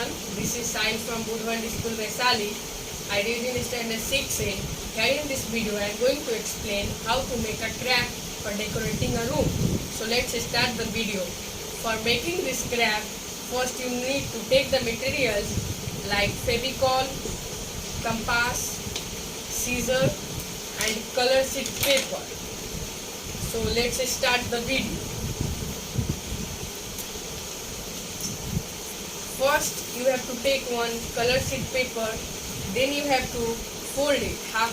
everyone, this is Science from Budhwandi School Vaisali. I read in standard 6A. Here in this video I am going to explain how to make a craft for decorating a room. So let's start the video. For making this craft, first you need to take the materials like Fevicol, compass, scissor and color sheet paper. So let's start the video. First, you have to take one color sheet paper, then you have to fold it half.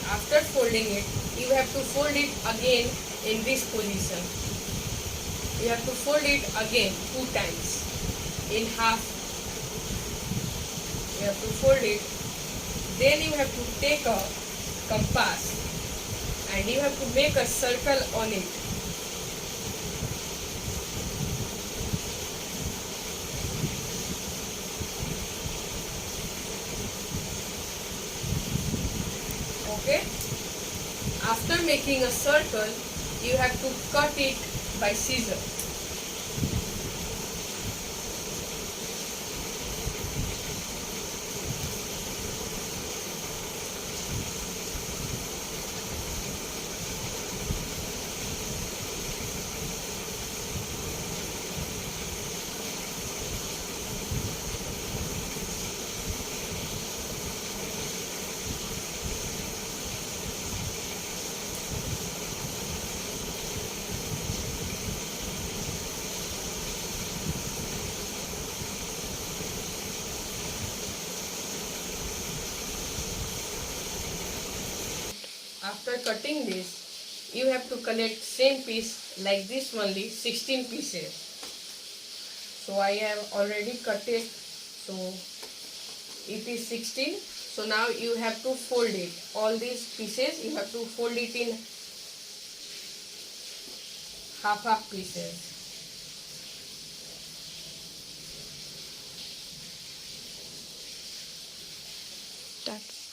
After folding it, you have to fold it again in this position. You have to fold it again 2 times in half. You have to fold it. Then you have to take a compass and you have to make a circle on it. Okay. After making a circle, you have to cut it by scissors. After cutting this, you have to collect same piece like this only 16 pieces. So I have already cut it. So it is 16. So now you have to fold it. All these pieces you have to fold it in half pieces.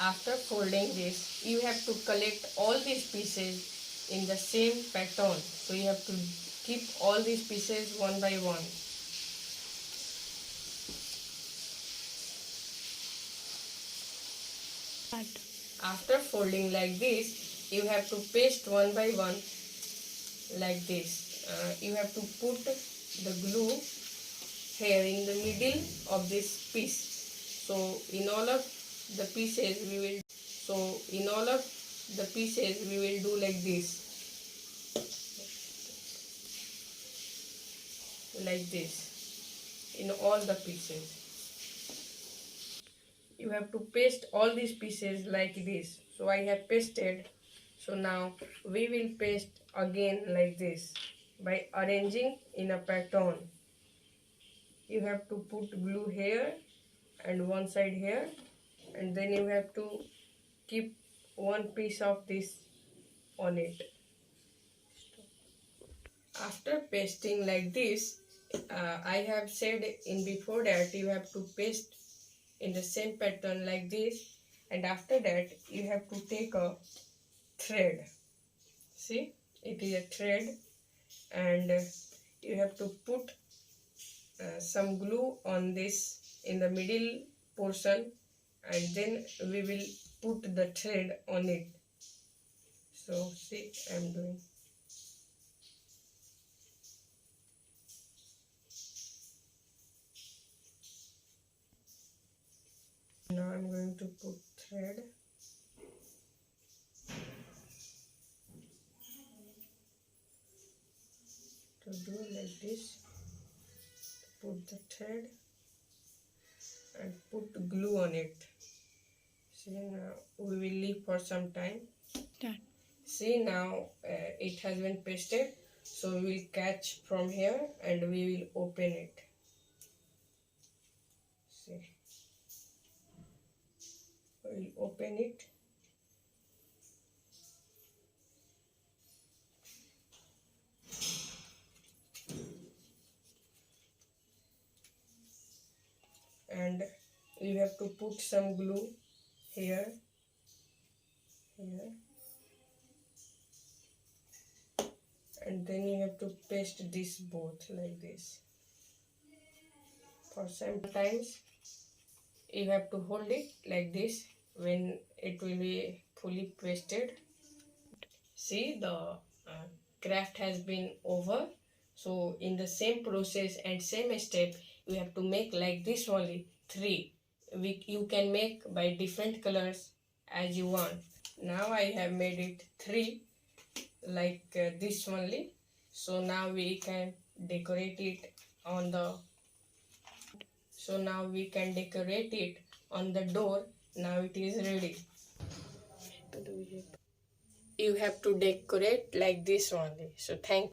After folding this, you have to collect all these pieces in the same pattern. So you have to keep all these pieces one by one. After folding like this, you have to paste one by one like this. You have to put the glue here in the middle of this piece. So in all of the pieces we will do like this. Like this in all the pieces. You have to paste all these pieces like this. So I have pasted. So now we will paste again like this by arranging in a pattern. You have to put glue here and one side here, and then you have to keep one piece of this on it. After pasting like this, I have said in before that you have to paste in the same pattern like this, and after that you have to take a thread. See, it is a thread, and you have to put some glue on this in the middle portion, and then we will put the thread on it. So see, I am doing. Now I am going to put thread. To do like this, put the thread and put glue on it. See, now we will leave for some time. Done. See, now it has been pasted. So we will catch from here and we will open it. See, we will open it. And you have to put some glue here, and then you have to paste this both like this. For sometimes you have to hold it like this when it will be fully pasted. See, the craft has been over. So in the same process and same step, you have to make like this only 3. You can make by different colors as you want. Now I have made it 3 like this only. So now we can decorate it on the door. Now it is ready. You have to decorate like this only. So thank